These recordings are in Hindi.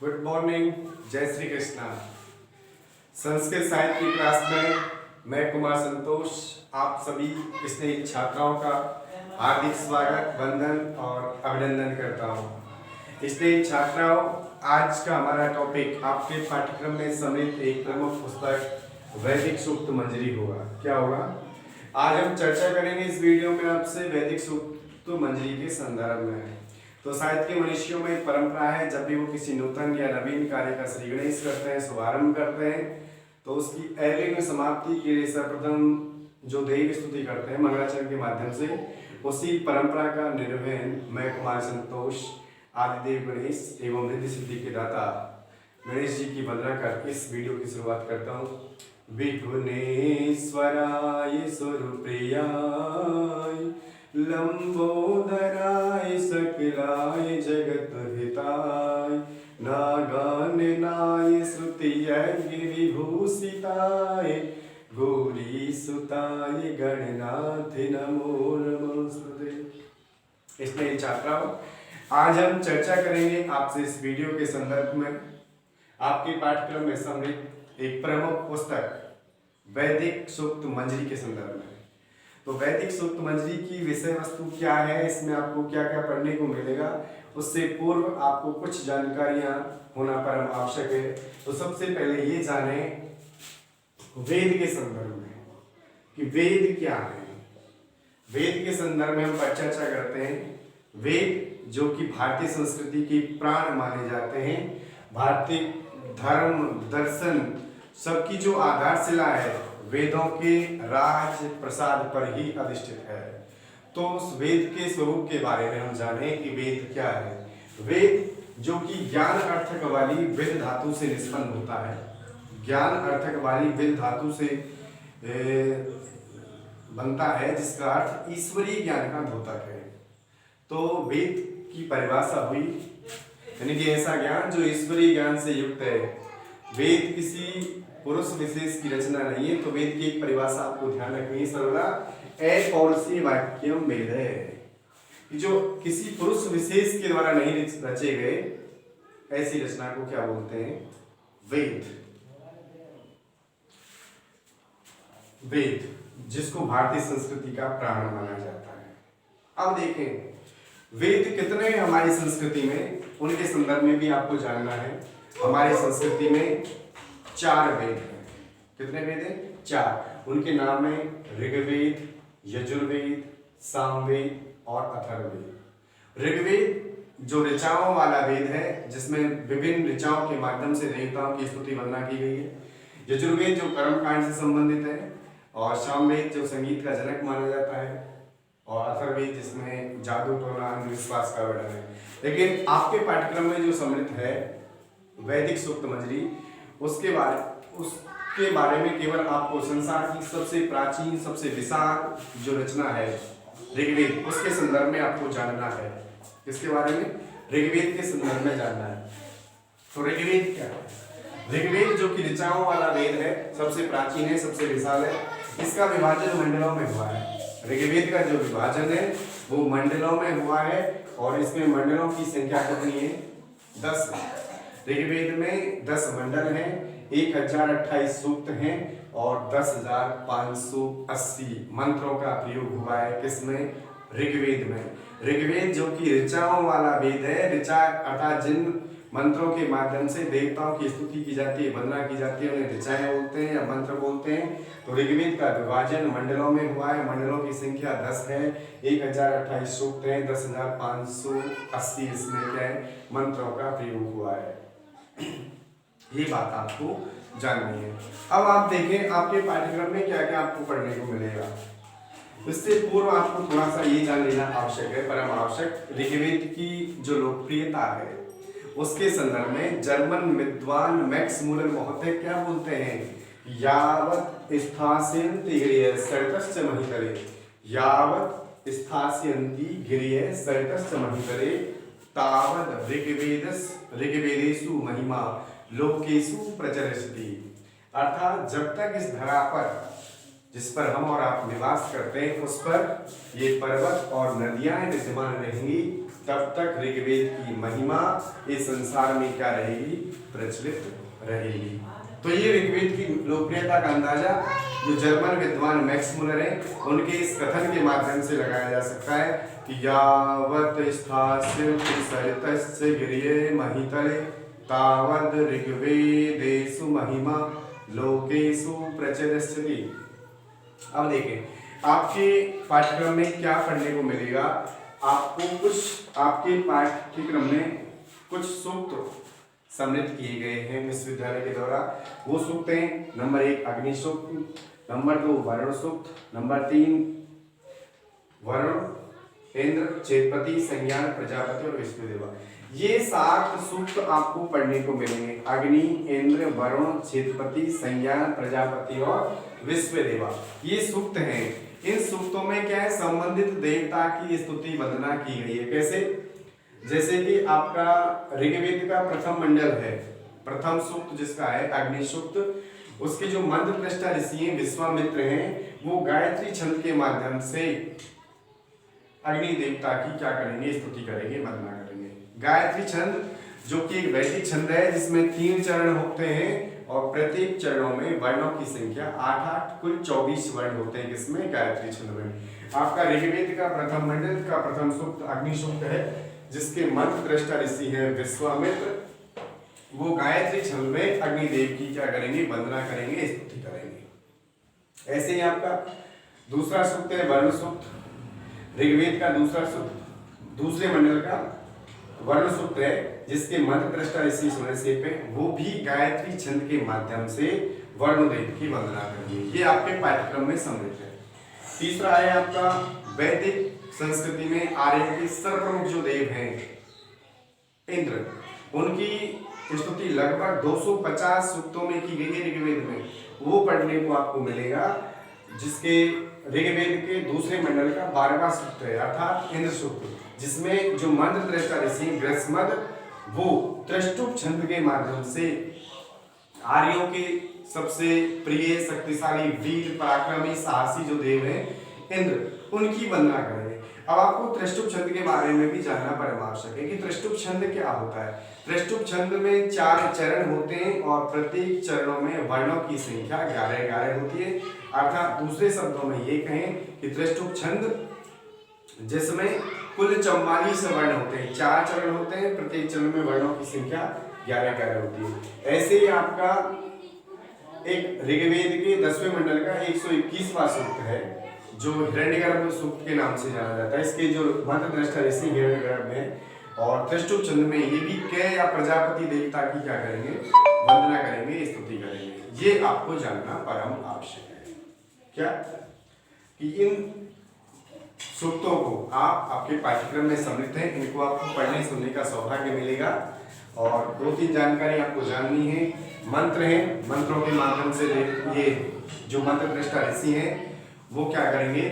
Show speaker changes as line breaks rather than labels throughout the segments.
गुड मॉर्निंग, जय श्री कृष्णा। संस्कृत साहित्य की क्लास में मैं कुमार संतोष आप सभी स्नेही छात्राओं का हार्दिक स्वागत, वंदन और अभिनंदन करता हूँ। स्नेही छात्राओं, आज का हमारा टॉपिक आपके पाठ्यक्रम में सम्मिलित एक प्रमुख पुस्तक वैदिक सूक्त मंजरी होगा। क्या होगा? आज हम चर्चा करेंगे इस वीडियो में आपसे वैदिक सूक्त मंजरी के संदर्भ में। तो साहित्य के मनुष्यों में एक परंपरा है, जब भी वो किसी नूतन या नवीन कार्य का श्री गणेश करते हैं, शुभारंभ करते हैं, तो उसकी ऐलिंग समाप्ति के लिए सर्वप्रथम जो देवी स्तुति करते हैं मंगलाचरण के माध्यम से, उसी परंपरा का निर्वहन मैं कुमार संतोष आदिदेव गणेश एवं रिद्धि सिद्धि के दाता गणेश जी की वंदना कर इस वीडियो की शुरुआत करता हूँ। विघ्नेश्वराय सुरप्रियाय लंबोदराय सकलाय जगत हिताय नागाननाय श्रुतियज्ञ विभूषिताय गौरी सुताय गणनाथ नमो नमोस्तुते। इसमें छात्राओं, आज हम चर्चा करेंगे आपसे इस वीडियो के संदर्भ में आपके पाठ्यक्रम में सम्मिलित एक प्रमुख पुस्तक वैदिक सूक्त मंजरी के संदर्भ में। तो वैदिक सूक्त मंजरी की विषय वस्तु क्या है, इसमें आपको क्या क्या पढ़ने को मिलेगा, उससे पूर्व आपको कुछ जानकारियां होना परम आवश्यक है। तो सबसे पहले ये जाने वेद के संदर्भ में कि वेद क्या है। वेद के संदर्भ में हम चर्चा करते हैं। वेद जो कि भारतीय संस्कृति के प्राण माने जाते हैं, भारतीय धर्म दर्शन सबकी जो आधारशिला है, वेदों के राज प्रसाद पर ही अधिष्ठित है। तो उस वेद के स्वरूप के बारे में हम जाने कि वेद क्या है। वेद जो कि ज्ञान अर्थक वाली विद धातु से निष्पन्न होता है, ज्ञान अर्थक वाली विद धातु से बनता है, जिसका अर्थ ईश्वरीय ज्ञान का द्योतक है। तो वेद की परिभाषा हुई यानी कि ऐसा ज्ञान जो ईश्वरीय ज्ञान से युक्त है। वेद किसी पुरुष विशेष की रचना नहीं है। तो वेद की एक परिभाषा आपको ध्यान रखनी है सर्वदा, अपौरुषीय वाक्यम वेद है, कि जो किसी पुरुष विशेष के द्वारा नहीं रचे गए, ऐसी रचना को क्या बोलते हैं? वेद। वेद जिसको भारतीय संस्कृति का प्राण माना जाता है। अब देखें वेद कितने हैं हमारी संस्कृति में, उनके संदर्भ में भी आपको जानना है। हमारी संस्कृति में 4 वेद हैं। कितने वेद हैं? 4। उनके नाम है ऋग्वेद, यजुर्वेद, सामवेद और अथर्ववेद। ऋग्वेद जो ऋचाओं वाला वेद है, जिसमें विभिन्न ऋचाओं के माध्यम से देवताओं की स्तुति वंदना की गई है। यजुर्वेद जो कर्मकांड से संबंधित है, और सामवेद जो संगीत का जनक माना जाता है, और अथर्ववेद जिसमें जादू टोना अंधविश्वास का वर्णन है। लेकिन आपके पाठ्यक्रम में जो सम्मिलित है वैदिक सूक्त मंजरी, उसके बारे में केवल आपको संसार की सबसे प्राचीन सबसे विशाल जो रचना है ऋग्वेद, उसके संदर्भ में आपको जानना है। किसके बारे में? ऋग्वेद के संदर्भ में जानना है। तो ऋग्वेद क्या है? ऋग्वेद जो कि ऋचाओं वाला वेद है, सबसे प्राचीन है, सबसे विशाल है। इसका विभाजन मंडलों में हुआ है। ऋग्वेद का जो विभाजन है वो मंडलों में हुआ है, और इसमें मंडलों की संख्या कितनी है? 10 है। ऋग्वेद में 10 मंडल हैं, 1028 सूक्त हैं, और 10,580 मंत्रों का प्रयोग हुआ है। किसमें? ऋग्वेद में। ऋग्वेद जो कि ऋचाओं वाला वेद है, ऋचा अर्थात जिन मंत्रों के माध्यम से देवताओं की स्तुति की जाती है, वंदना की जाती है, उन्हें ऋचाएं बोलते हैं या मंत्र बोलते हैं। तो ऋग्वेद का विभाजन मंडलों में हुआ है। मंडलों की संख्या 10 है, 1028 सूक्त हैं, 10,580 इसमें क्या है? मंत्रों का प्रयोग हुआ है। ये बात आपको जाननी है। अब आप देखें आपके पाठ्यक्रम में क्या क्या आपको पढ़ने को मिलेगा। इससे पूर्व आपको थोड़ा सा ये जान लेना आवश्यक है, परम आवश्यक। ऋग्वेद की जो लोकप्रियता है उसके संदर्भ में जर्मन विद्वान मैक्स मूलर महोदय क्या बोलते हैं? यावत् स्थास्यन्ति गिरयः सरितश्च महितले, यावत् स्थास्यन्ति गिरयः सरितश्च महितले, तावद् ऋग्वेदेषु महिमा लोकेषु प्रचरति। अर्थात जब तक इस धरा पर, जिस पर हम और आप निवास करते हैं, उस पर ये पर्वत और नदियां विद्यमान रहेंगी, तब तक ऋग्वेद की महिमा इस संसार में क्या रहेगी, प्रचलित रहेगी। तो ये ऋग्वेद की लोकप्रियता का अंदाजा जो जर्मन विद्वान मैक्स मुलर है उनके इस कथन के माध्यम से लगाया जा सकता है कि यावत् स्थास्यति सरितस्य गिरये महितले तावद् ऋग्वेदेषु महिमा लोकेषु प्रचलिष्यति। अब देखें आपके पाठ्यक्रम में क्या पढ़ने को मिलेगा, आपको कुछ आपके पाठ्यक्रम में कुछ सूक्त सम्मिलित किए गए हैं विश्वविद्यालय के द्वारा। वो सूक्त हैं नंबर 1 अग्नि सूक्त, नंबर 2 वरुण सूक्त, नंबर 3 वरुण, इंद्र, चेतपति, संज्ञान, प्रजापति और विश्वदेवा। ये 7 सूक्त आपको पढ़ने को मिलेंगे। अग्नि, इंद्र, वरुण, चेतपति, संज्ञान, प्रजापति और विश्वदेवा ये सूक्त हैं। इन सूक्तों में क्या है, संबंधित देवता की स्तुति वंदना की गई है। कैसे, जैसे कि आपका ऋग्वेद का प्रथम मंडल है, प्रथम सूक्त जिसका है अग्नि सूक्त, उसके जो मंत्र दृष्टा ऋषि हैं विश्वामित्र हैं, वो गायत्री छंद के माध्यम से अग्नि देवता की क्या करेंगे, स्तुति करेंगे, वंदना करेंगे। गायत्री छंद जो कि एक वैदिक छंद है जिसमें 3 चरण होते हैं और प्रत्येक चरणों में वर्णों की संख्या 8 कुल 24 वर्ण होते हैं। किसमें, गायत्री छंद में। आपका ऋग्वेद का प्रथम मंडल का प्रथम सूक्त अग्नि सूक्त है जिसके मंत्र दृष्टा ऋषि है विश्वामित्र, वो गायत्री छंद में अग्निदेव की क्या करेंगे, वंदना करेंगे, स्तुति करेंगे। ऐसे ही आपका दूसरा सूक्त है वर्ण सूक्त, ऋग्वेद का दूसरा सूक्त दूसरे मंडल का वर्ण सूक्त है जिसके मंत्र दृष्टा ऋषि सुनैसेप है, वो भी गायत्री छंद के माध्यम से वर्णदेव की वंदना करेंगे। ये आपके पाठ्यक्रम में सम्मिलित है। तीसरा है आपका वैदिक संस्कृति में आर्य के सर्वप्रमुख जो देव हैं इंद्र, उनकी स्तुति लगभग 250 सूक्तों में की गई है ऋग्वेद में। वो पढ़ने को आपको मिलेगा जिसके ऋग्वेद के दूसरे मंडल का 12वां सूक्त है अर्थात इंद्र सूक्त, जिसमें जो मंत्र दृष्टा ऋषि ग्रसमद वो त्रिष्टुप छंद के माध्यम से आर्यों के सबसे प्रिय शक्तिशाली वीर पराक्रमी साहसी जो देव हैं इंद्र, उनकी वंदना करेंगे। अब आपको त्रिष्टुप छंद के बारे में भी जानना परम आवश्यक है कि त्रिष्टुप छंद क्या होता है। त्रिष्टुप छंद में 4 चरण होते हैं और प्रत्येक चरणों में वर्णों की संख्या 11 होती है। अर्थात दूसरे शब्दों में ये कहें कि त्रिष्टुप छंद जिसमें कुल 44 वर्ण होते हैं, 4 चरण होते हैं, प्रत्येक चरण में वर्णों की संख्या 11 होती है। ऐसे ही आपका एक ऋग्वेद के 10वें मंडल का 121वां सूक्त है जो हिरण्यगर्भ सूक्त के नाम से जाना जाता है। इसके जो मंत्र दृष्टा ऋषि हिरण्यगर्भ है और त्रिष्टुप छंद में ये भी कै या प्रजापति देवता की क्या करेंगे, वंदना करेंगे, स्तुति करेंगे। ये आपको जानना परम आवश्यक है क्या कि इन सूक्तों को आप आपके पाठ्यक्रम में सम्मिलित हैं, इनको आपको पढ़ने सुनने का सौभाग्य मिलेगा। और 2-3 जानकारी आपको जाननी है। मंत्र हैं, मंत्रों के माध्यम से ये जो मंत्र दृष्टा ऋषि हैं वो क्या करेंगे,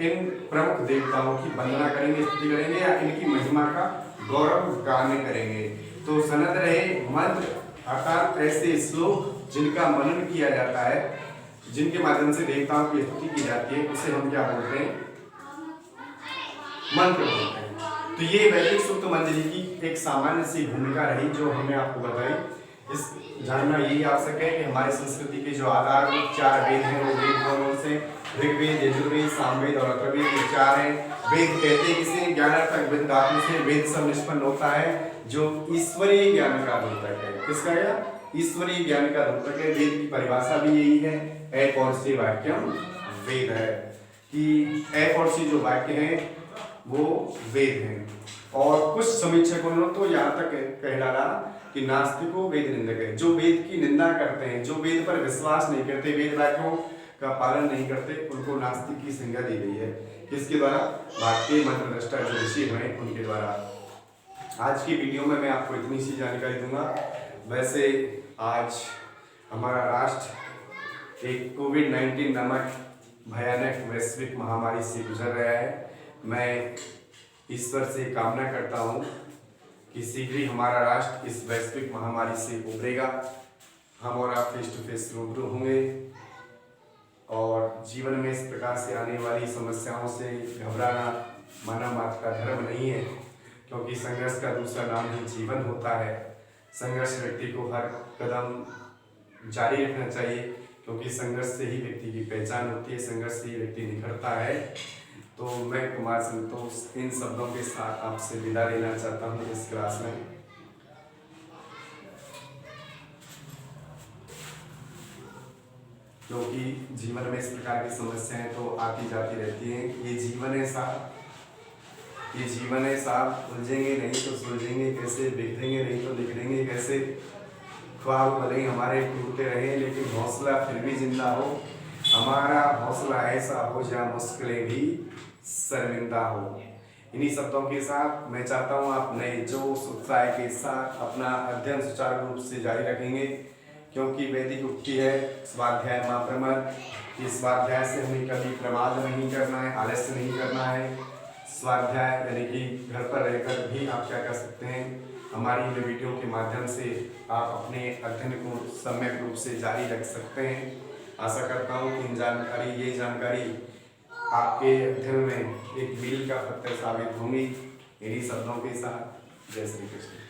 इन प्रमुख देवताओं की वंदना करेंगे, स्तुति करेंगे या इनकी महिमा का गौरव गान करेंगे। तो सनद रहे मंत्र अर्थात ऐसे श्लोक जिनका मनन किया जाता है, जिनके माध्यम से देवताओं की स्तुति की जाती है, उसे हम क्या बोलते हैं, मंत्र बोलते हैं। तो ये वैदिक सूक्त मंजरी की एक सामान्य सी भूमिका रही जो हमने आपको बताई। इस जानना यही आवश्यक है कि हमारी संस्कृति के जो आधारभूत 4 वेद हैं वो वेद कौन से, ऋग्वेद, यजुर्वेद, सामवेद और अथर्ववेद, ये 4 हैं। वेद कहते हैं किसे, ज्ञानार्थक वेद धातु से वेद सब निष्पन्न होता है जो ईश्वरीय ज्ञान का द्योतक है। किसका है, ईश्वरीय ज्ञान का द्योतक है। वेद की परिभाषा भी यही है, एक और से वाक्यम वेद है, कि एक और से जो वाक्य हैं वो वेद हैं। और कुछ समीक्षकों ने तो यहाँ तक कह डाला कि नास्तिकों वेद निंदक है, जो वेद की निंदा करते हैं, जो वेद पर विश्वास नहीं करते, वेद वाक्यों का पालन नहीं करते, उनको नास्तिक की संज्ञा दी गई है। किसके द्वारा, भारतीय मंत्र दृष्टा जो ऋषि हैं उनके द्वारा। आज की वीडियो में मैं आपको इतनी सी जानकारी दूंगा। वैसे आज हमारा राष्ट्र एक कोविड-19 नामक भयानक वैश्विक महामारी से गुजर रहा है। मैं ईश्वर से कामना करता हूँ कि शीघ्र ही हमारा राष्ट्र इस वैश्विक महामारी से उभरेगा, हम और आप फेस टू फेस रूबरू होंगे और जीवन में इस प्रकार से आने वाली समस्याओं से घबराना मानव मात्र का धर्म नहीं है। क्योंकि संघर्ष का दूसरा नाम ही जीवन होता है। संघर्ष व्यक्ति को हर कदम जारी रखना चाहिए, क्योंकि संघर्ष से ही व्यक्ति की पहचान होती है, संघर्ष से ही व्यक्ति निखरता है। तो मैं कुमार संतोष इन शब्दों के साथ आपसे विदा लेना चाहता हूँ इस क्लास में। क्योंकि जीवन में इस प्रकार की समस्याएं तो आती जाती रहती हैं। ये जीवन है साहब, ये जीवन है साहब, उलझेंगे नहीं तो सुलझेंगे कैसे, बिखरेंगे नहीं तो निखरेंगे कैसे। ख्वाब भले ही हमारे टूटते रहे, लेकिन हौसला फिर भी जिंदा हो। हमारा हौसला ऐसा हो जहाँ मुश्किलें भी शर्मिंदा हो। इन्हीं शब्दों के साथ मैं चाहता हूँ आप नए जोश उत्साह के साथ अपना अध्ययन सुचारू रूप से जारी रखेंगे, क्योंकि वैदिक उक्ति है स्वाध्याय मां प्रमद। इस स्वाध्याय से हमें कभी प्रमाद नहीं करना है, आलस्य नहीं करना है। स्वाध्याय यानी कि घर पर रहकर भी आप क्या कर सकते हैं, हमारी इन वीडियो के माध्यम से आप अपने अध्ययन को सम्यक रूप से जारी रख सकते हैं। आशा करता हूँ कि ये जानकारी आपके अध्ययन में एक मील का पत्थर साबित होंगी। इन्हीं शब्दों के साथ जय श्री कृष्ण।